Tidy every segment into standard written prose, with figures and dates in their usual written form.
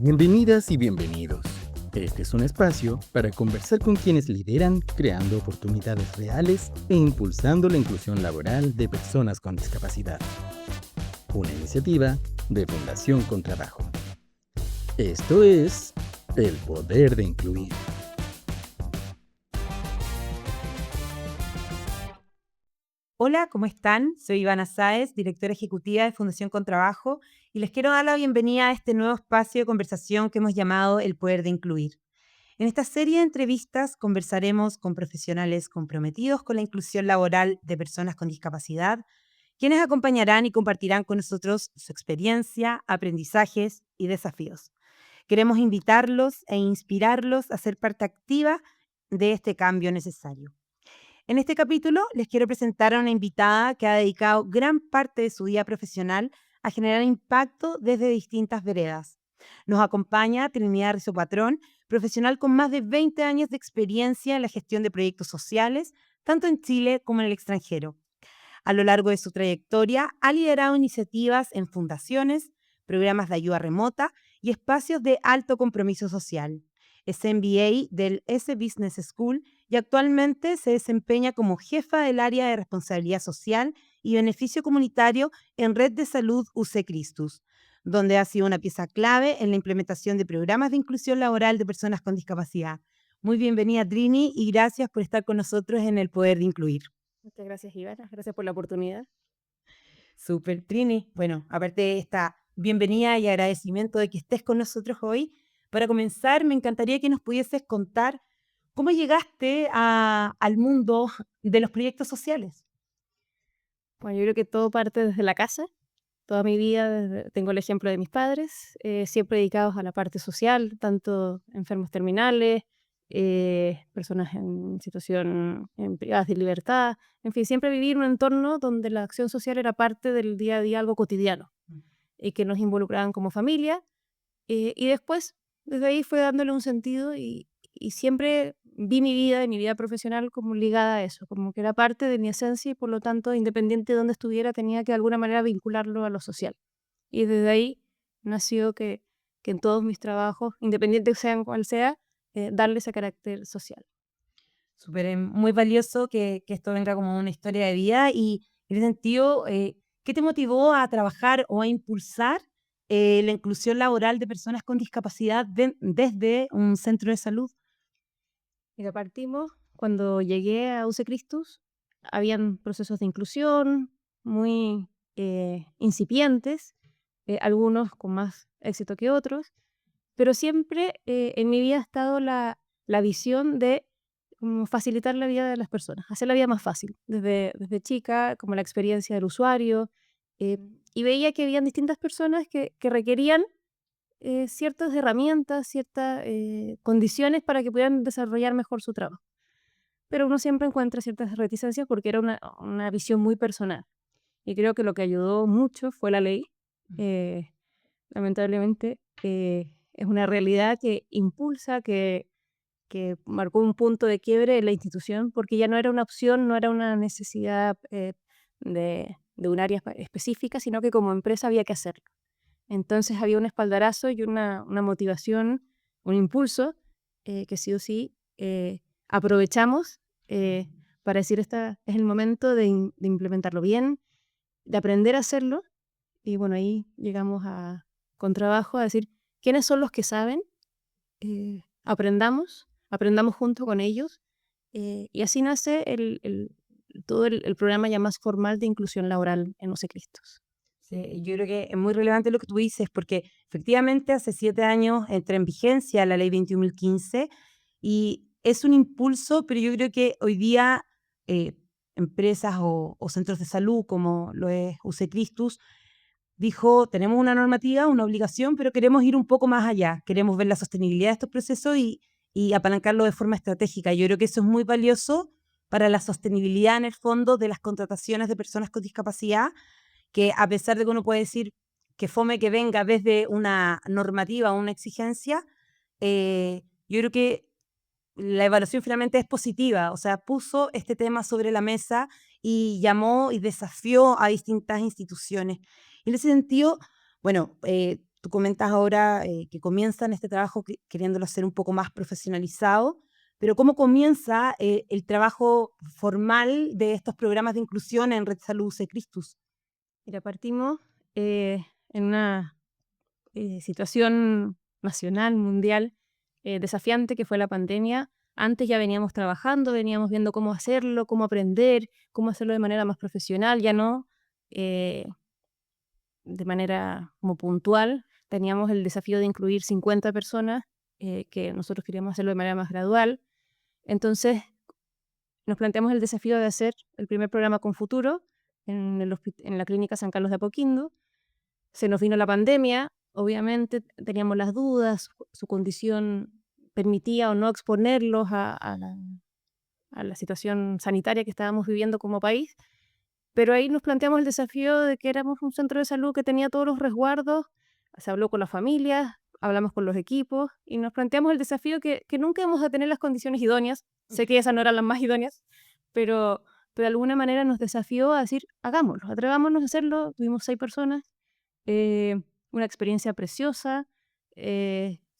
Bienvenidas y bienvenidos. Este es un espacio para conversar con quienes lideran creando oportunidades reales e impulsando la inclusión laboral de personas con discapacidad. Una iniciativa de Fundación con Trabajo. Esto es El Poder de Incluir. Hola, ¿cómo están? Soy Ivana Sáez, directora ejecutiva de Fundación con Trabajo, y les quiero dar la bienvenida a este nuevo espacio de conversación que hemos llamado El Poder de Incluir. En esta serie de entrevistas conversaremos con profesionales comprometidos con la inclusión laboral de personas con discapacidad, quienes acompañarán y compartirán con nosotros su experiencia, aprendizajes y desafíos. Queremos invitarlos e inspirarlos a ser parte activa de este cambio necesario. En este capítulo les quiero presentar a una invitada que ha dedicado gran parte de su vida profesional a generar impacto desde distintas veredas. Nos acompaña Trinidad Rizzo Patrón, profesional con más de 20 años de experiencia en la gestión de proyectos sociales, tanto en Chile como en el extranjero. A lo largo de su trayectoria, ha liderado iniciativas en fundaciones, programas de ayuda remota y espacios de alto compromiso social. Es MBA del S Business School y actualmente se desempeña como jefa del área de responsabilidad social y beneficio comunitario en Red de Salud UC Christus, donde ha sido una pieza clave en la implementación de programas de inclusión laboral de personas con discapacidad. Muy bienvenida, Trini, y gracias por estar con nosotros en El Poder de Incluir. Muchas gracias, Ivana. Gracias por la oportunidad. Super, Trini. Bueno, aparte de esta bienvenida y agradecimiento de que estés con nosotros hoy, para comenzar, me encantaría que nos pudieses contar cómo llegaste al mundo de los proyectos sociales. Bueno, yo creo que todo parte desde la casa. Toda mi vida tengo el ejemplo de mis padres, siempre dedicados a la parte social, tanto enfermos terminales, personas en situación privadas de libertad, en fin, siempre vivir en un entorno donde la acción social era parte del día a día, algo cotidiano, y que nos involucraban como familia. Y después, desde ahí fue dándole un sentido y siempre vi mi vida y mi vida profesional como ligada a eso, como que era parte de mi esencia y por lo tanto, independiente de dónde estuviera, tenía que de alguna manera vincularlo a lo social. Y desde ahí nació que en todos mis trabajos, independiente sean cual sea, darle ese carácter social. Súper, muy valioso que esto venga como una historia de vida y en ese sentido, ¿qué te motivó a trabajar o a impulsar la inclusión laboral de personas con discapacidad desde un centro de salud? Mira, partimos cuando llegué a UC Christus, habían procesos de inclusión muy incipientes, algunos con más éxito que otros, pero siempre en mi vida ha estado la visión de facilitar la vida de las personas, hacer la vida más fácil, desde chica, como la experiencia del usuario, eh, y veía que habían distintas personas que requerían ciertas herramientas, ciertas condiciones para que pudieran desarrollar mejor su trabajo. Pero uno siempre encuentra ciertas reticencias porque era una visión muy personal. Y creo que lo que ayudó mucho fue la ley. Eh, Lamentablemente es una realidad que impulsa, que marcó un punto de quiebre en la institución porque ya no era una opción, no era una necesidad de un área específica, sino que como empresa había que hacerlo. Entonces había un espaldarazo y una motivación, un impulso que sí o sí aprovechamos para decir, esta es el momento de implementarlo bien, de aprender a hacerlo. Y bueno, ahí llegamos con trabajo a decir, ¿quiénes son los que saben? Aprendamos junto con ellos. Y así nace todo el programa ya más formal de inclusión laboral en UC Christus. Sí, yo creo que es muy relevante lo que tú dices, porque efectivamente hace 7 años entra en vigencia la ley 21.015 y es un impulso, pero yo creo que hoy día eh, empresas o centros de salud, como lo es UC Christus, dijo, tenemos una normativa, una obligación, pero queremos ir un poco más allá, queremos ver la sostenibilidad de estos procesos y apalancarlo de forma estratégica. Yo creo que eso es muy valioso para la sostenibilidad en el fondo de las contrataciones de personas con discapacidad, que a pesar de que uno puede decir que fome que venga desde una normativa o una exigencia, yo creo que la evaluación finalmente es positiva, o sea, puso este tema sobre la mesa y llamó y desafió a distintas instituciones. En ese sentido, bueno, tú comentas ahora que comienzan este trabajo queriéndolo hacer un poco más profesionalizado, pero ¿cómo comienza el trabajo formal de estos programas de inclusión en Red Salud UC Christus? Mira, partimos en una situación nacional, mundial, desafiante que fue la pandemia. Antes ya veníamos trabajando, veníamos viendo cómo hacerlo, cómo aprender, cómo hacerlo de manera más profesional, ya no eh, de manera como puntual. Teníamos el desafío de incluir 50 personas, que nosotros queríamos hacerlo de manera más gradual. Entonces nos planteamos el desafío de hacer el primer programa con futuro en la clínica San Carlos de Apoquindo. Se nos vino la pandemia, obviamente teníamos las dudas, su condición permitía o no exponerlos a la situación sanitaria que estábamos viviendo como país, pero ahí nos planteamos el desafío de que éramos un centro de salud que tenía todos los resguardos, se habló con las familias, hablamos con los equipos y nos planteamos el desafío que nunca íbamos a tener las condiciones idóneas, sé que esas no eran las más idóneas, pero de alguna manera nos desafió a decir, hagámoslo, atrevámonos a hacerlo, tuvimos 6 personas, eh, una experiencia preciosa.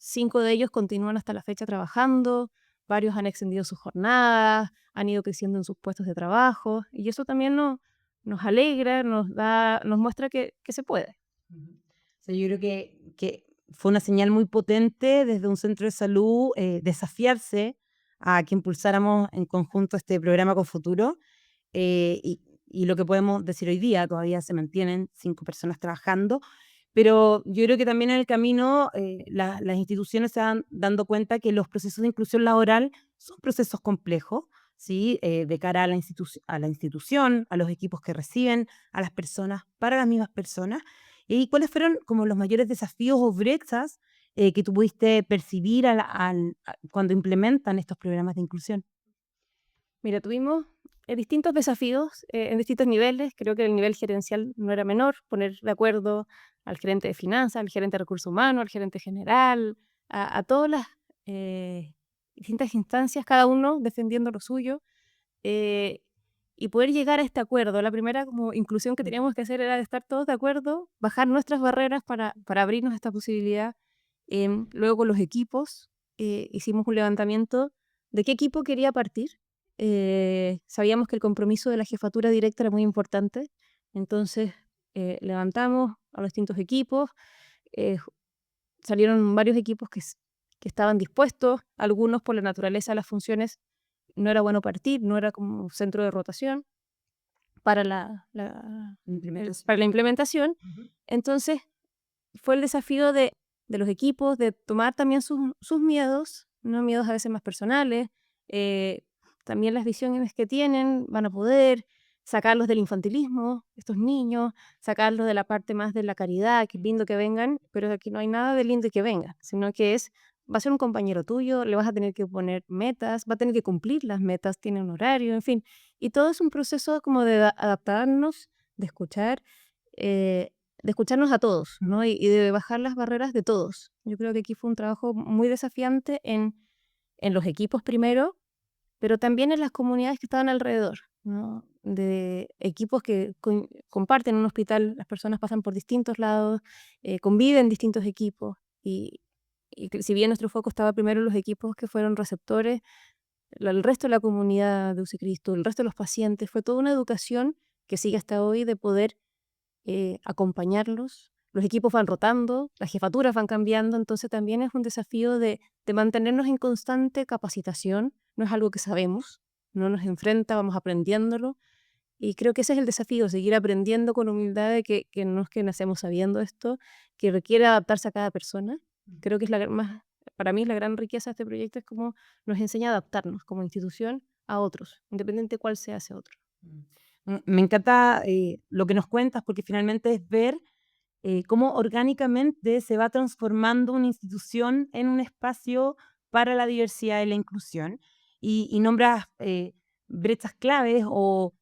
5 de ellos continúan hasta la fecha trabajando, varios han extendido sus jornadas, han ido creciendo en sus puestos de trabajo, y eso también nos alegra, nos muestra que se puede. O sea, yo creo que fue una señal muy potente desde un centro de salud desafiarse a que impulsáramos en conjunto este programa con futuro. eh, y, y lo que podemos decir hoy día, todavía se mantienen 5 personas trabajando, pero yo creo que también en el camino las instituciones se van dando cuenta que los procesos de inclusión laboral son procesos complejos, ¿sí? De cara a a la institución, a los equipos que reciben, a las personas, para las mismas personas. ¿Y cuáles fueron como los mayores desafíos o brechas que tú pudiste percibir cuando implementan estos programas de inclusión? Mira, tuvimos distintos desafíos en distintos niveles. Creo que el nivel gerencial no era menor, poner de acuerdo al gerente de finanzas, al gerente de recursos humanos, al gerente general, a todas las distintas instancias, cada uno defendiendo lo suyo, eh, y poder llegar a este acuerdo. La primera como inclusión que teníamos que hacer era de estar todos de acuerdo, bajar nuestras barreras para abrirnos a esta posibilidad. Luego con los equipos hicimos un levantamiento de qué equipo quería partir. Sabíamos que el compromiso de la jefatura directa era muy importante, entonces levantamos a los distintos equipos, eh, salieron varios equipos que estaban dispuestos, algunos por la naturaleza de las funciones no era bueno partir, no era como centro de rotación para para la implementación. Entonces fue el desafío de los equipos de tomar también sus miedos, no miedos a veces más personales, eh, también las visiones que tienen, van a poder sacarlos del infantilismo, estos niños, sacarlos de la parte más de la caridad, que es lindo que vengan, pero aquí no hay nada de lindo y que vengan, sino que va a ser un compañero tuyo, le vas a tener que poner metas, va a tener que cumplir las metas, tiene un horario, en fin. Y todo es un proceso como de adaptarnos, de escuchar, de escucharnos a todos, ¿no? Y de bajar las barreras de todos. Yo creo que aquí fue un trabajo muy desafiante en los equipos primero, pero también en las comunidades que estaban alrededor, ¿no? De equipos que comparten un hospital, las personas pasan por distintos lados, conviven distintos equipos, y que si bien nuestro foco estaba primero en los equipos que fueron receptores, el resto de la comunidad de UCICRISTO, el resto de los pacientes, fue toda una educación que sigue hasta hoy de poder acompañarlos. Los equipos van rotando, las jefaturas van cambiando, entonces también es un desafío de mantenernos en constante capacitación. No es algo que sabemos, no nos enfrenta, vamos aprendiéndolo. Y creo que ese es el desafío, seguir aprendiendo con humildad de que no es que nacemos sabiendo esto, que requiere adaptarse a cada persona. Creo que es para mí es la gran riqueza de este proyecto, es cómo nos enseña a adaptarnos como institución a otros, independiente de cuál sea ese otro. Me encanta lo que nos cuentas porque finalmente es ver cómo orgánicamente se va transformando una institución en un espacio para la diversidad y la inclusión. Y nombras brechas claves o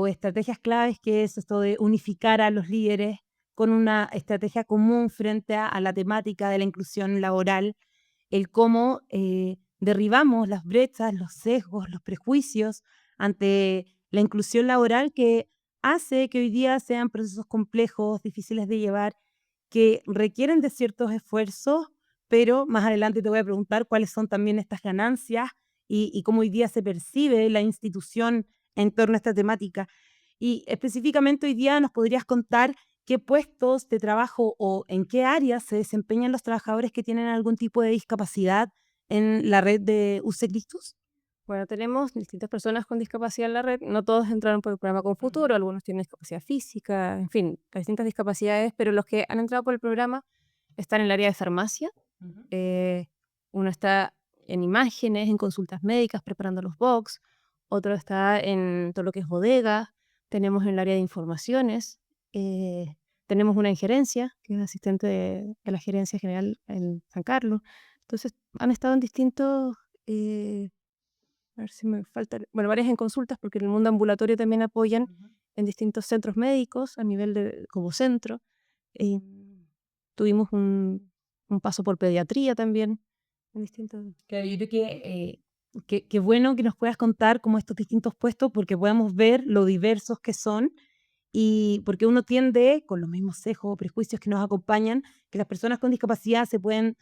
estrategias claves, que es esto de unificar a los líderes con una estrategia común frente a la temática de la inclusión laboral, el cómo derribamos las brechas, los sesgos, los prejuicios ante la inclusión laboral que hace que hoy día sean procesos complejos, difíciles de llevar, que requieren de ciertos esfuerzos, pero más adelante te voy a preguntar cuáles son también estas ganancias y cómo hoy día se percibe la institución en torno a esta temática. Y específicamente hoy día nos podrías contar qué puestos de trabajo o en qué áreas se desempeñan los trabajadores que tienen algún tipo de discapacidad en la red de UC Cristus. Bueno, tenemos distintas personas con discapacidad en la red. No todos entraron por el programa Con Futuro, algunos tienen discapacidad física, en fin, las distintas discapacidades, pero los que han entrado por el programa están en el área de farmacia. eh, Uno está en imágenes, en consultas médicas, preparando los box. Otro está en todo lo que es bodega. Tenemos en el área de informaciones. eh, Tenemos una en gerencia, que es asistente de la gerencia general en San Carlos. Entonces, han estado en distintos... a ver si me falta, bueno, varias en consultas, porque en el mundo ambulatorio también apoyan en distintos centros médicos a nivel de como centro. Eh, Tuvimos un paso por pediatría también, en distintos... Claro, yo creo que bueno que nos puedas contar como estos distintos puestos porque podemos ver lo diversos que son y porque uno tiende, con los mismos sesgos o prejuicios que nos acompañan, que las personas con discapacidad se pueden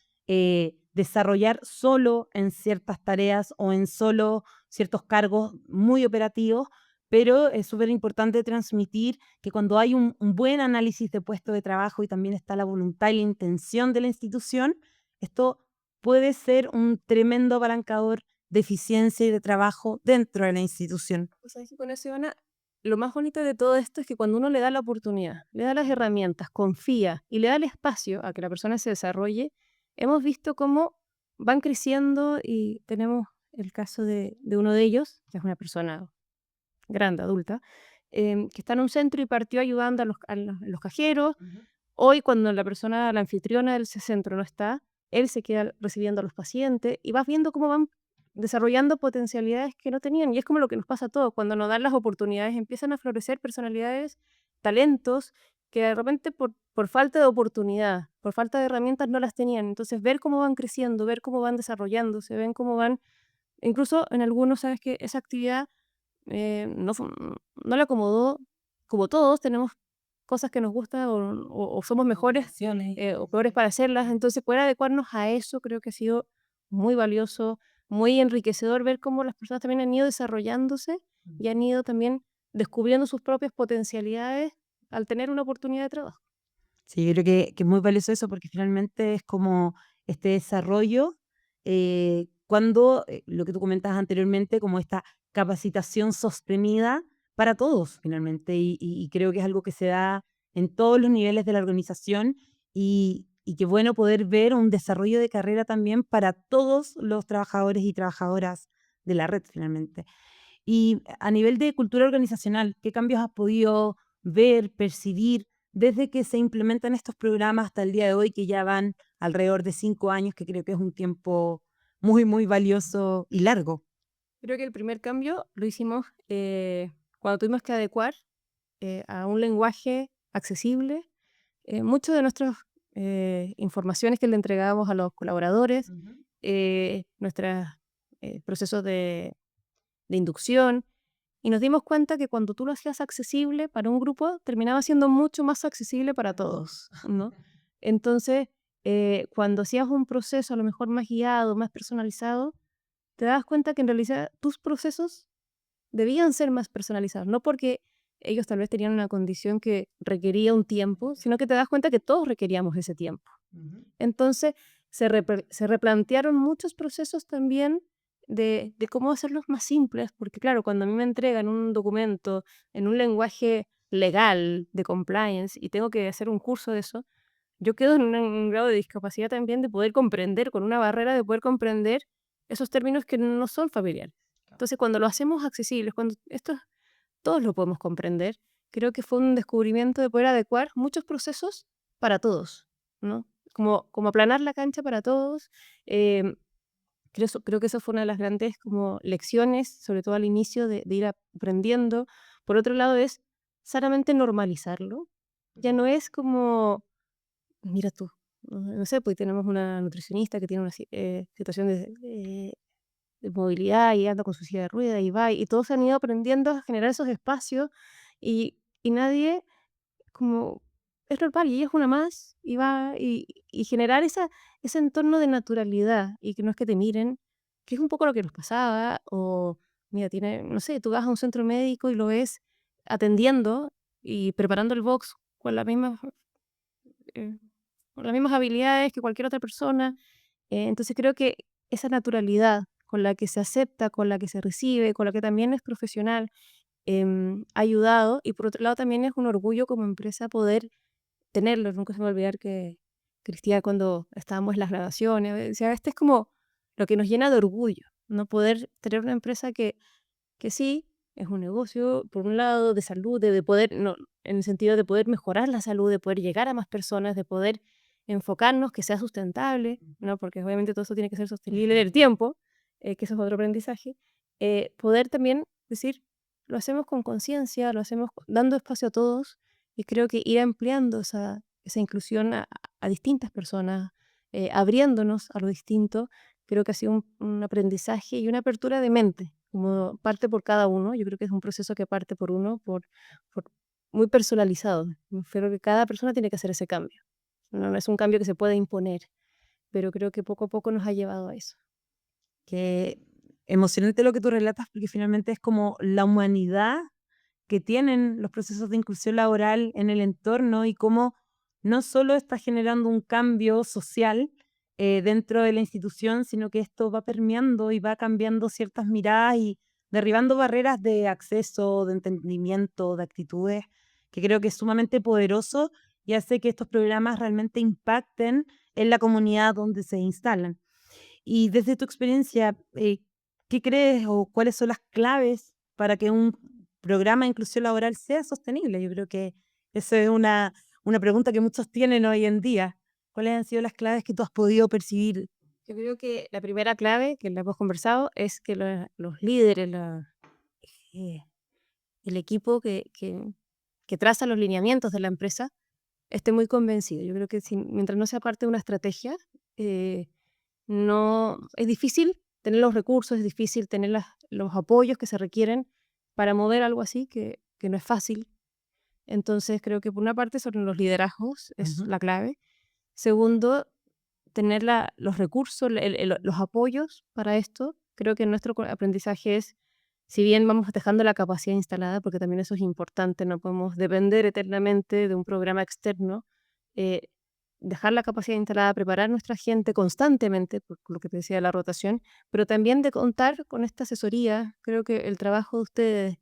desarrollar solo en ciertas tareas o en solo ciertos cargos muy operativos, pero es súper importante transmitir que cuando hay un buen análisis de puesto de trabajo y también está la voluntad y la intención de la institución, esto puede ser un tremendo apalancador de eficiencia y de trabajo dentro de la institución. Pues ahí sí, con eso, Ivana, lo más bonito de todo esto es que cuando uno le da la oportunidad, le da las herramientas, confía y le da el espacio a que la persona se desarrolle, hemos visto cómo van creciendo y tenemos el caso de uno de ellos, que es una persona grande, adulta, que está en un centro y partió ayudando a los cajeros. Hoy, cuando la persona, la anfitriona del centro no está, él se queda recibiendo a los pacientes y vas viendo cómo van desarrollando potencialidades que no tenían. Y es como lo que nos pasa a todos, cuando nos dan las oportunidades, empiezan a florecer personalidades, talentos, que de repente por falta de oportunidad, por falta de herramientas no las tenían. Entonces, ver cómo van creciendo, ver cómo van desarrollándose, ven cómo van, incluso en algunos, sabes que esa actividad no le acomodó, como todos tenemos cosas que nos gustan o somos mejores o peores para hacerlas, entonces poder adecuarnos a eso creo que ha sido muy valioso, muy enriquecedor ver cómo las personas también han ido desarrollándose y han ido también descubriendo sus propias potencialidades al tener una oportunidad de trabajo. Sí, yo creo que es muy valioso eso porque finalmente es como este desarrollo, cuando lo que tú comentabas anteriormente, como esta capacitación sostenida para todos finalmente, y creo que es algo que se da en todos los niveles de la organización y qué bueno poder ver un desarrollo de carrera también para todos los trabajadores y trabajadoras de la red finalmente. Y a nivel de cultura organizacional, ¿qué cambios has podido ver, percibir desde que se implementan estos programas hasta el día de hoy, que ya van alrededor de 5 años, que creo que es un tiempo muy, muy valioso y largo? Creo que el primer cambio lo hicimos cuando tuvimos que adecuar a un lenguaje accesible mucho de nuestras informaciones que le entregábamos a los colaboradores, nuestros procesos de inducción, y nos dimos cuenta que cuando tú lo hacías accesible para un grupo, terminaba siendo mucho más accesible para todos, ¿no? Entonces, cuando hacías un proceso a lo mejor más guiado, más personalizado, te das cuenta que en realidad tus procesos debían ser más personalizados, no porque ellos tal vez tenían una condición que requería un tiempo, sino que te das cuenta que todos requeríamos ese tiempo. Entonces, se replantearon muchos procesos también de cómo hacerlos más simples, porque claro, cuando a mí me entregan un documento en un lenguaje legal de compliance y tengo que hacer un curso de eso, yo quedo en un grado de discapacidad también de poder comprender, con una barrera de poder comprender esos términos que no son familiares. Entonces, cuando lo hacemos accesibles, cuando esto todos lo podemos comprender, creo que fue un descubrimiento de poder adecuar muchos procesos para todos, ¿no? Como aplanar la cancha para todos. em, creo que eso fue una de las grandes como lecciones, sobre todo al inicio de ir aprendiendo. Por otro lado, es sanamente normalizarlo. Ya no es como, mira tú, no sé, pues tenemos una nutricionista que tiene una situación de movilidad y anda con su silla de ruedas y va, y todos han ido aprendiendo a generar esos espacios y nadie como es normal y ella es una más y va y generar ese entorno de naturalidad y que no es que te miren, que es un poco lo que nos pasaba o mira, tiene, no sé, tú vas a un centro médico y lo ves atendiendo y preparando el box con eh, con las mismas habilidades que cualquier otra persona. Entonces creo que esa naturalidad con la que se acepta, con la que se recibe, con la que también es profesional, ha ayudado y por otro lado también es un orgullo como empresa poder tenerlo. Nunca se me va a olvidar que Cristian cuando estábamos en las grabaciones decía, este es como lo que nos llena de orgullo, no poder tener una empresa que sí, es un negocio, por un lado, de salud, de poder, no, en el sentido de poder mejorar la salud, de poder llegar a más personas, de poder enfocarnos, que sea sustentable, ¿no? Porque obviamente todo eso tiene que ser sostenible en el tiempo, que eso es otro aprendizaje. Poder también decir, lo hacemos con conciencia, lo hacemos dando espacio a todos, y creo que ir ampliando esa inclusión a distintas personas, abriéndonos a lo distinto, creo que ha sido un aprendizaje y una apertura de mente, como parte por cada uno. Yo creo que es un proceso que parte por uno, por muy personalizado. Creo que cada persona tiene que hacer ese cambio. No es un cambio que se puede imponer, pero creo que poco a poco nos ha llevado a eso. Qué emocionante lo que tú relatas, porque finalmente es como la humanidad que tienen los procesos de inclusión laboral en el entorno y cómo no solo está generando un cambio social dentro de la institución, sino que esto va permeando y va cambiando ciertas miradas y derribando barreras de acceso, de entendimiento, de actitudes, que creo que es sumamente poderoso y hace que estos programas realmente impacten en la comunidad donde se instalan. Y desde tu experiencia, ¿qué crees o cuáles son las claves para que un programa de inclusión laboral sea sostenible? Yo creo que esa es una pregunta que muchos tienen hoy en día. ¿Cuáles han sido las claves que tú has podido percibir? Yo creo que la primera clave que la hemos conversado es que los líderes, eh, el equipo que traza los lineamientos de la empresa, esté muy convencido. Yo creo que mientras no sea parte de una estrategia, eh, no, es difícil tener los recursos, es difícil tener los apoyos que se requieren para mover algo así, que no es fácil. Entonces creo que por una parte son los liderazgos, es Ujú. la clave. Segundo, tener los recursos, los apoyos para esto. Creo que nuestro aprendizaje es, si bien vamos dejando la capacidad instalada, porque también eso es importante, no podemos depender eternamente de un programa externo, eh, dejar la capacidad instalada, preparar nuestra gente constantemente, por lo que te decía de la rotación, pero también de contar con esta asesoría. Creo que el trabajo de ustedes,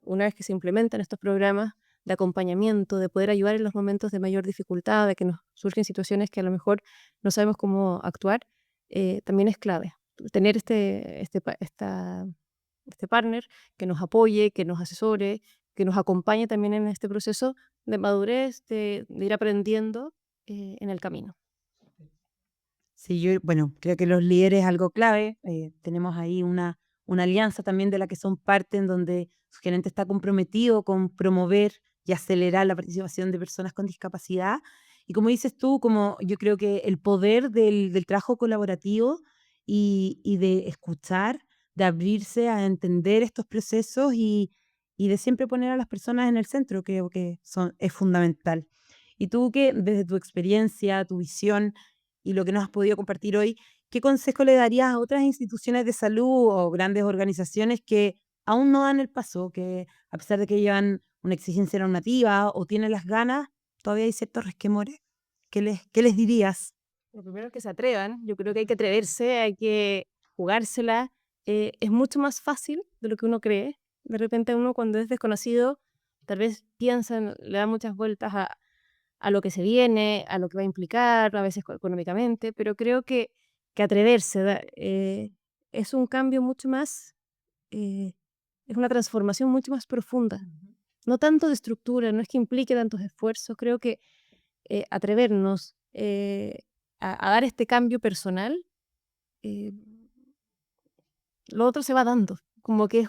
una vez que se implementan estos programas de acompañamiento, de poder ayudar en los momentos de mayor dificultad, de que nos surgen situaciones que a lo mejor no sabemos cómo actuar, también es clave. Tener este partner que nos apoye, que nos asesore, que nos acompañe también en este proceso de madurez, de ir aprendiendo en el camino. Sí, yo, bueno, creo que los líderes es algo clave. Tenemos ahí una alianza también de la que son parte, en donde su gerente está comprometido con promover y acelerar la participación de personas con discapacidad. Y como dices tú, como yo creo que el poder del trabajo colaborativo y de escuchar, de abrirse a entender estos procesos y de siempre poner a las personas en el centro, creo que es fundamental. Y tú que desde tu experiencia, tu visión, y lo que nos has podido compartir hoy, ¿qué consejo le darías a otras instituciones de salud o grandes organizaciones que aún no dan el paso, que a pesar de que llevan una exigencia normativa o tienen las ganas, todavía hay ciertos resquemores? ¿Qué les dirías? Lo primero es que se atrevan. Yo creo que hay que atreverse, hay que jugársela. Es mucho más fácil de lo que uno cree. De repente uno cuando es desconocido, tal vez piensa, le da muchas vueltas a lo que se viene, a lo que va a implicar, a veces económicamente, pero creo que atreverse es un cambio mucho más, eh, es una transformación mucho más profunda. No tanto de estructura, no es que implique tantos esfuerzos, creo que atrevernos a dar este cambio personal, eh, lo otro se va dando, como que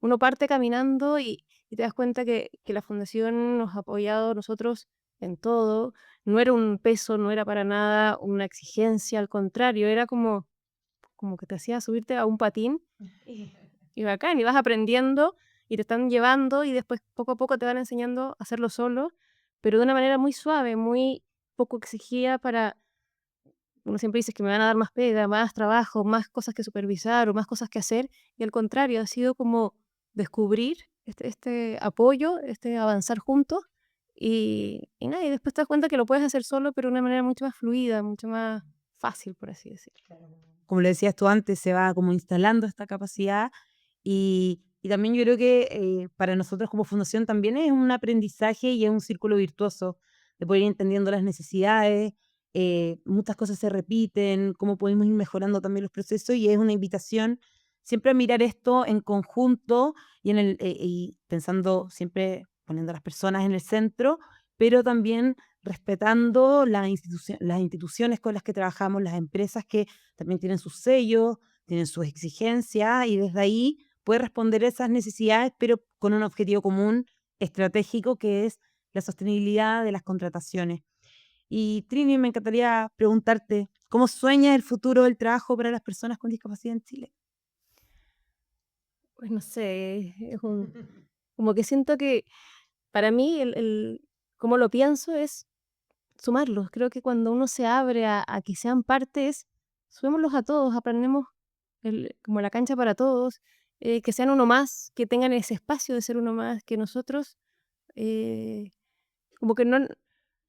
uno parte caminando y te das cuenta que la fundación nos ha apoyado a nosotros en todo, no era un peso, no era para nada una exigencia, al contrario, era como que te hacía subirte a un patín y bacán, y vas aprendiendo y te están llevando y después poco a poco te van enseñando a hacerlo solo, pero de una manera muy suave, muy poco exigida para, uno siempre dice que me van a dar más pega, más trabajo, más cosas que supervisar o más cosas que hacer, y al contrario, ha sido como descubrir este apoyo, este avanzar juntos, y nada, y después te das cuenta que lo puedes hacer solo, pero de una manera mucho más fluida, mucho más fácil, por así decirlo. Como le decías tú antes, se va como instalando esta capacidad y también yo creo que para nosotros como fundación también es un aprendizaje y es un círculo virtuoso de poder ir entendiendo las necesidades, muchas cosas se repiten, cómo podemos ir mejorando también los procesos y es una invitación siempre a mirar esto en conjunto y pensando siempre poniendo a las personas en el centro, pero también respetando las instituciones con las que trabajamos, las empresas que también tienen sus sellos, tienen sus exigencias y desde ahí puede responder a esas necesidades, pero con un objetivo común estratégico que es la sostenibilidad de las contrataciones. Y Trini, me encantaría preguntarte, ¿cómo sueñas el futuro del trabajo para las personas con discapacidad en Chile? Pues no sé, como que siento que para mí como lo pienso es sumarlos. Creo que cuando uno se abre a que sean partes, subámoslos a todos, aprendemos como la cancha para todos, que sean uno más, que tengan ese espacio de ser uno más, que nosotros, eh, como que no,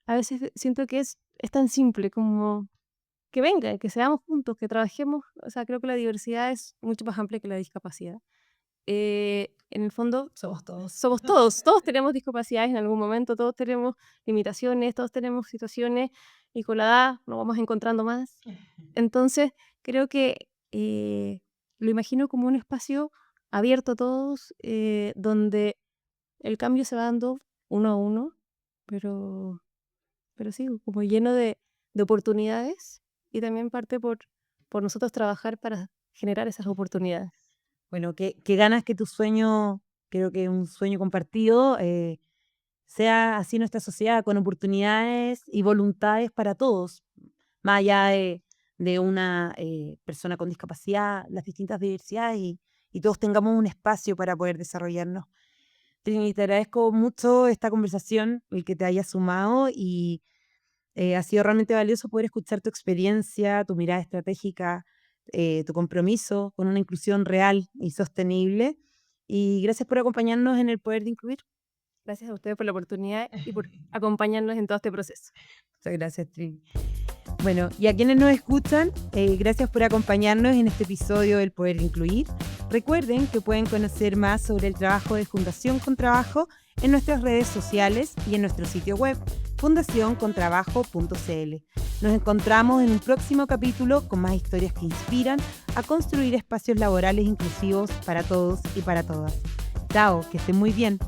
a veces siento que es tan simple como que venga, que seamos juntos, que trabajemos. O sea, creo que la diversidad es mucho más amplia que la discapacidad. En el fondo, somos todos, todos tenemos discapacidades en algún momento, todos tenemos limitaciones, todos tenemos situaciones y con la edad nos vamos encontrando más. Entonces, creo que lo imagino como un espacio abierto a todos, donde el cambio se va dando uno a uno, pero, pero sí, como lleno de oportunidades y también parte por nosotros trabajar para generar esas oportunidades. Bueno, qué ganas que tu sueño, creo que un sueño compartido, sea así nuestra sociedad, con oportunidades y voluntades para todos, más allá de una persona con discapacidad, las distintas diversidades y todos tengamos un espacio para poder desarrollarnos. Trini, te agradezco mucho esta conversación, el que te hayas sumado y ha sido realmente valioso poder escuchar tu experiencia, tu mirada estratégica, tu compromiso con una inclusión real y sostenible. Y gracias por acompañarnos en el Poder de Incluir. Gracias a ustedes por la oportunidad y por acompañarnos en todo este proceso. Muchas gracias, Trini. Bueno, y a quienes nos escuchan, gracias por acompañarnos en este episodio del Poder de Incluir. Recuerden que pueden conocer más sobre el trabajo de Fundación con Trabajo en nuestras redes sociales y en nuestro sitio web fundacioncontrabajo.cl. Nos encontramos en un próximo capítulo con más historias que inspiran a construir espacios laborales inclusivos para todos y para todas. Chao, que estén muy bien.